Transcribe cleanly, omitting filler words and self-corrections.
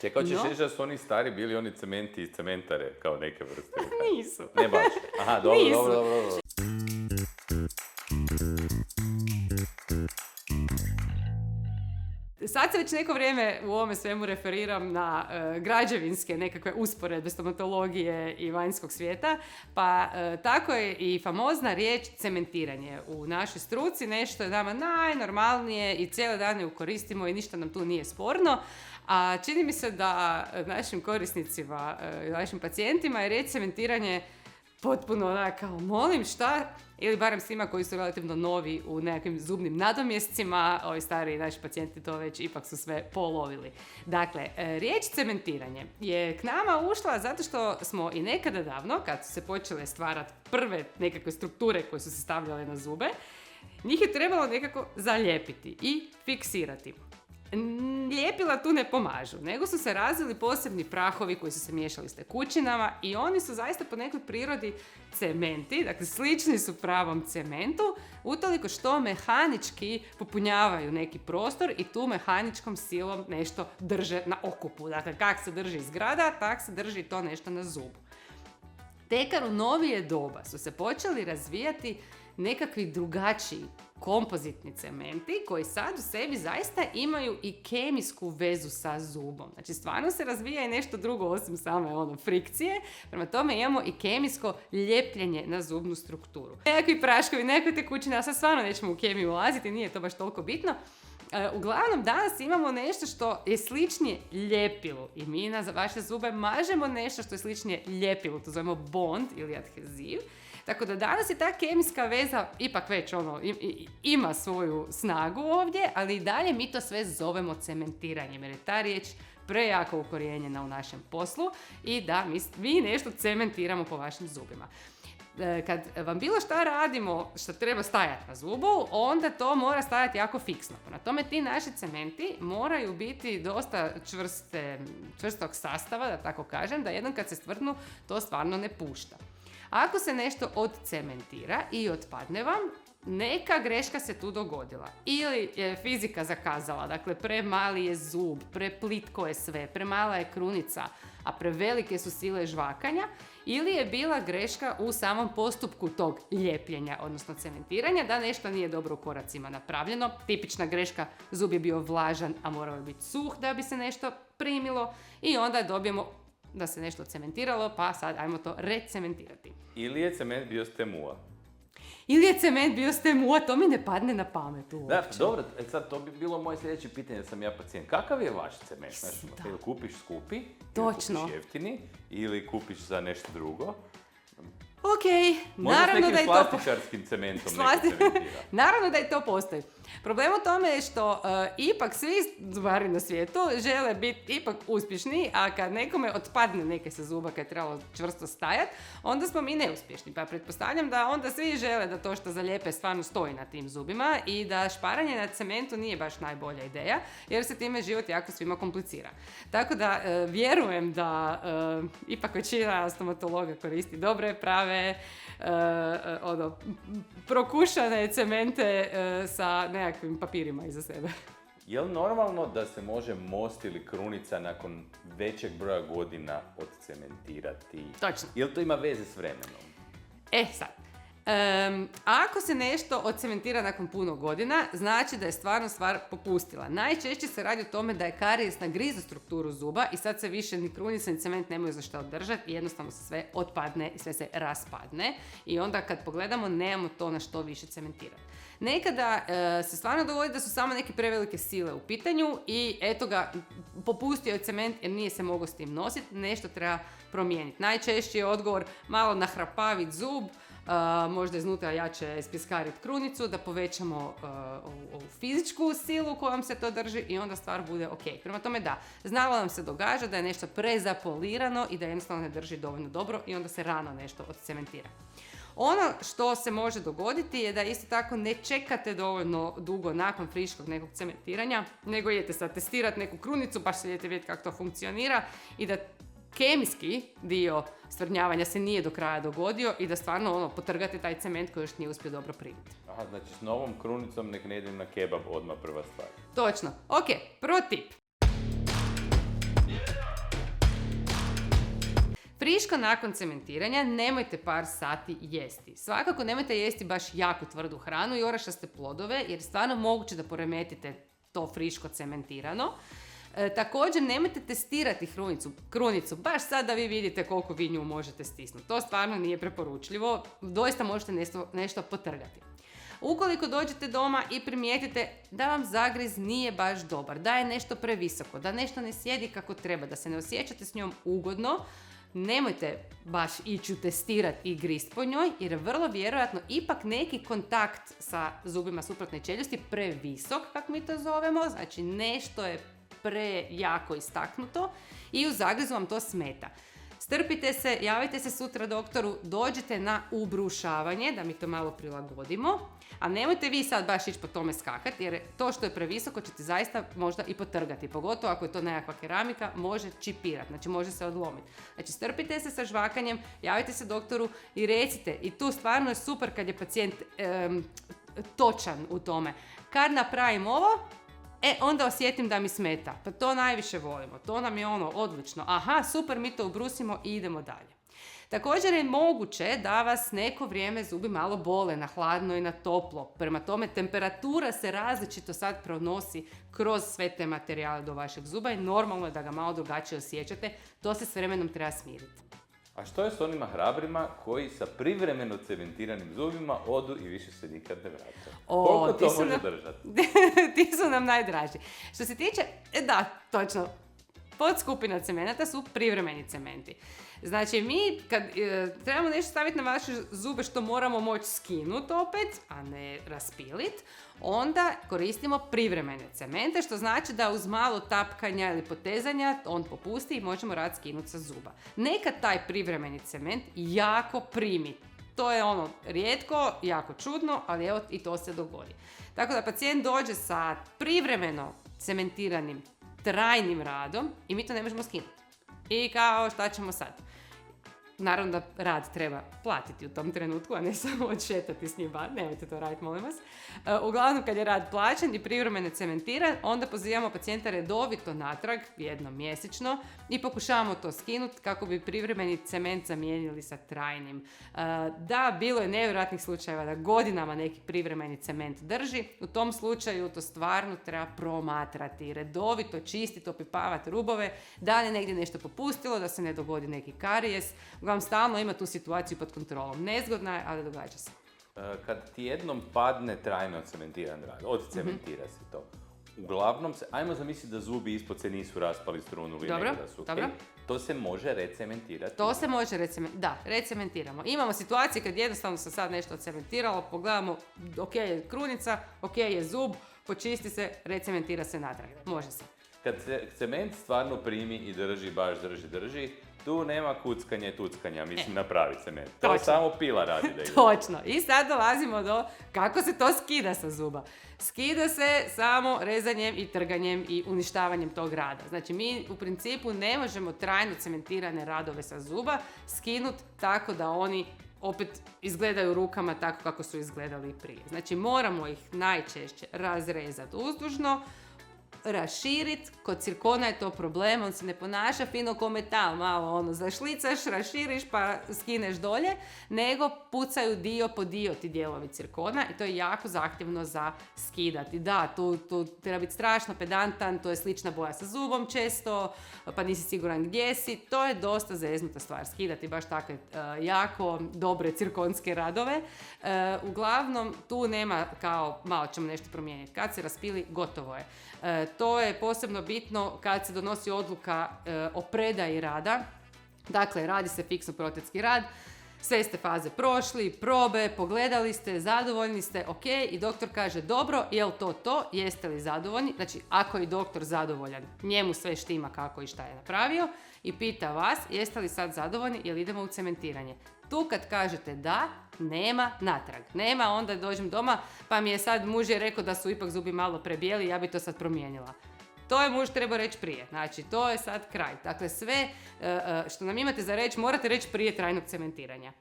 Čekaj, hoćeš reći da su oni stari bili oni cementi iz cementare, kao neke vrste? Nisu. Ne baš. Aha, dobro, Nisu. dobro. Sad se već neko vrijeme u ovome svemu referiram na građevinske nekakve usporedbe stomatologije i vanjskog svijeta, pa tako je i famozna riječ cementiranje u našoj struci, nešto je nama najnormalnije i cijele dane ju koristimo i ništa nam tu nije sporno, a čini mi se da našim korisnicima, našim pacijentima je riječ cementiranje potpuno onak kao molim šta, ili barem svima koji su relativno novi u nekakvim zubnim nadomjescima, ovi stariji naši pacijenti to već ipak su sve polovili. Dakle, riječ cementiranje je k nama ušla zato što smo i nekada davno, kad su se počele stvarati prve nekakve strukture koje su se stavljale na zube, njih je trebalo nekako zalijepiti i fiksirati. Ljepila tu ne pomažu, nego su se razvili posebni prahovi koji su se miješali s tekućinama i oni su zaista po nekoj prirodi cementi, dakle slični su pravom cementu, utoliko što mehanički popunjavaju neki prostor i tu mehaničkom silom nešto drže na okupu. Dakle, kak se drži zgrada, tak se drži to nešto na zubu. Tekar u novije doba su se počeli razvijati nekakvi drugačiji kompozitni cementi koji sad u sebi zaista imaju i kemijsku vezu sa zubom. Znači stvarno se razvija i nešto drugo osim same frikcije, prema tome imamo i kemijsko ljepljenje na zubnu strukturu. Nekakvi praškovi, nekakve tekućine, a sad stvarno nećemo u kemiju ulaziti, nije to baš toliko bitno. Uglavnom danas imamo nešto što je sličnije ljepilu i mi na vaše zube mažemo nešto što je sličnije ljepilu, to zovemo bond ili adheziv. Tako da danas je ta kemijska veza ipak već ima svoju snagu ovdje, ali i dalje mi to sve zovemo cementiranjem jer je ta riječ prejako ukorijenjena u našem poslu i da mi nešto cementiramo po vašim zubima. Kad vam bilo šta radimo što treba stajati na zubu, onda to mora stajati jako fiksno. Na tome ti naši cementi moraju biti dosta čvrstog sastava, da tako kažem, da jednom kad se stvrdnu to stvarno ne pušta. Ako se nešto odcementira i otpadne vam, neka greška se tu dogodila. Ili je fizika zakazala, dakle premali je zub, preplitko je sve, premala je krunica, a prevelike su sile žvakanja, ili je bila greška u samom postupku tog ljepljenja, odnosno cementiranja, da nešto nije dobro u koracima napravljeno. Tipična greška, zub je bio vlažan, a morao je biti suh da bi se nešto primilo i onda dobijemo da se nešto cementiralo, pa sad ajmo to recementirati. Ili je cement bio stemua? Ili je cement bio stemua, to mi ne padne na pamet uopće. Da, dobro, sad to bi bilo moje sljedeće pitanje da sam ja pacijent. Kakav je vaš cement? Znači, ili kupiš skupi, ili kupiš jeftini, ili kupiš za nešto drugo? Ok, naravno da je to... Možda s nekim slastičarskim cementom neko cementira. Naravno da i to postoji. Problem u tome je što ipak svi zubari na svijetu žele biti ipak uspješni, a kad nekome otpadne neke sa zuba kad je trebalo čvrsto stajati, onda smo mi neuspješni. Pa pretpostavljam da onda svi žele da to što zalijepe stvarno stoji na tim zubima i da šparanje na cementu nije baš najbolja ideja, jer se time život jako svima komplicira. Tako da vjerujem da ipak većina stomatologa koristi dobre, prave, prokušane cemente sa nekakvim papirima iza sebe. Je li normalno da se može most ili krunica nakon većeg broja godina odcementirati? Točno. Je li to ima veze s vremenom? Sad. Ako se nešto odcementira nakon puno godina, znači da je stvarno stvar popustila. Najčešće se radi o tome da je karijes nagrizao strukturu zuba i sad se više ni krunica ni cement nemaju za što održati i jednostavno se sve otpadne i sve se raspadne i onda kad pogledamo nemamo to na što više cementirati. Nekada se stvarno dogodi da su samo neke prevelike sile u pitanju i eto ga, popustio je cement jer nije se mogao s tim nositi, nešto treba promijeniti. Najčešći je odgovor malo nahrapaviti zub, možda iznutra jače spjeskariti krunicu, da povećamo ovu fizičku silu kojom se to drži i onda stvar bude ok. Prema tome da, znalo nam se događa da je nešto prezapolirano i da jednostavno ne drži dovoljno dobro i onda se rano nešto odcementira. Ono što se može dogoditi je da isto tako ne čekate dovoljno dugo nakon friškog nekog cementiranja, nego idete sad testirati neku krunicu, baš se idete vidjeti kako to funkcionira i da kemijski dio stvrdnjavanja se nije do kraja dogodio i da stvarno potrgate taj cement koji još nije uspio dobro primiti. Aha, znači s novom krunicom nek ne idem na kebab odmah prva stvar. Točno. Ok, prvo tip. Friško nakon cementiranja nemojte par sati jesti. Svakako nemojte jesti baš jako tvrdu hranu i orašaste plodove, jer stvarno moguće da poremetite to friško cementirano. Također nemojte testirati krunicu, baš sad da vi vidite koliko vi nju možete stisnuti. To stvarno nije preporučljivo, doista možete nešto potrgati. Ukoliko dođete doma i primijetite da vam zagriz nije baš dobar, da je nešto previsoko, da nešto ne sjedi kako treba, da se ne osjećate s njom ugodno, nemojte baš ići testirati i grist po njoj, jer je vrlo vjerojatno ipak neki kontakt sa zubima suprotne čeljusti previsok, kako mi to zovemo, znači nešto je prejako istaknuto i u zagrizu vam to smeta. Strpite se, javite se sutra doktoru, dođite na ubrušavanje, da mi to malo prilagodimo, a nemojte vi sad baš ići po tome skakati, jer to što je previsoko ćete zaista možda i potrgati, pogotovo ako je to nekakva keramika, može čipirati, znači može se odlomiti. Znači strpite se sa žvakanjem, javite se doktoru i recite, i tu stvarno je super kad je pacijent točan u tome. Kad napravim ovo, onda osjetim da mi smeta. Pa to najviše volimo. To nam je odlično. Aha, super, mi to ubrusimo i idemo dalje. Također je moguće da vas neko vrijeme zubi malo bole na hladno i na toplo. Prema tome, temperatura se različito sad pronosi kroz sve te materijale do vašeg zuba i normalno je da ga malo drugačije osjećate. To se s vremenom treba smiriti. A što je s onima hrabrima koji sa privremeno cementiranim zubima odu i više se nikad ne vrate? Koliko to može držati? Ti su nam najdraži. Što se tiče, da, točno, podskupina cemenata su privremeni cementi. Znači mi kad trebamo nešto staviti na vaše zube što moramo moći skinuti opet, a ne raspiliti, onda koristimo privremene cemente, što znači da uz malo tapkanja ili potezanja on popusti i možemo rad skinuti sa zuba. Nekad taj privremeni cement jako primi. To je rijetko, jako čudno, ali evo i to se dogodi. Tako da pacijent dođe sa privremeno cementiranim trajnim radom i mi to ne možemo skinuti. I kao šta ćemo sad? Naravno da rad treba platiti u tom trenutku, a ne samo odšetati s njim van, nemojte to raditi, molim vas. Uglavnom, kad je rad plaćen i privremeno cementiran, onda pozivamo pacijenta redovito natrag, jednom mjesečno, i pokušavamo to skinuti kako bi privremeni cement zamijenili sa trajnim. Da, bilo je nevjerojatnih slučajeva da godinama neki privremeni cement drži, u tom slučaju to stvarno treba promatrati, redovito čistiti, opipavati rubove, da li je negdje nešto popustilo, da se ne dogodi neki karijes. Uglavnom stalno ima tu situaciju pod kontrolom. Nezgodna je, ali događa se. Kad ti jednom padne trajno cementiran rad, odcementira se to, uglavnom se, ajmo zamisliti da zubi ispod se nisu raspali strunuli, nego da su okay. To se može recementirati? To se može recementiramo. Imamo situacije kad jednostavno se sad nešto odcementiralo, pogledamo, ok je krunica, ok je zub, počisti se, recementira se natrag. Može se. Kad se cement stvarno primi i drži, tu nema tuckanja, mislim na pravi cement. To samo pila radi da ide. Točno. I sad dolazimo do kako se to skida sa zuba. Skida se samo rezanjem i trganjem i uništavanjem tog rada. Znači mi u principu ne možemo trajno cementirane radove sa zuba skinuti tako da oni opet izgledaju rukama tako kako su izgledali i prije. Znači moramo ih najčešće razrezati uzdužno, raširiti, kod cirkona je to problem, on se ne ponaša fino ko metal, malo zašlicaš, raširiš pa skineš dolje, nego pucaju dio po dio ti dijelovi cirkona i to je jako zahtjevno za skidati. Da, tu treba biti strašno pedantan, to je slična boja sa zubom često, pa nisi siguran gdje si, to je dosta zeznuta stvar, skidati baš takve jako dobre cirkonske radove. Uglavnom, tu nema kao malo ćemo nešto promijeniti. Kad se raspili, gotovo je. To je posebno bitno kad se donosi odluka o predaji rada. Dakle, radi se fiksno protetski rad, sve ste faze prošli, probe, pogledali ste, zadovoljni ste, ok, i doktor kaže dobro, je li to, jeste li zadovoljni? Znači, ako je doktor zadovoljan, njemu sve štima kako i šta je napravio i pita vas, jeste li sad zadovoljni, jel idemo u cementiranje. Tu kad kažete da, nema natrag. Nema, onda dođem doma, pa mi je sad muž je rekao da su ipak zubi malo prebijeli, ja bi to sad promijenila. To je muž trebao reći prije. Znači, to je sad kraj. Dakle, sve što nam imate za reći, morate reći prije trajnog cementiranja.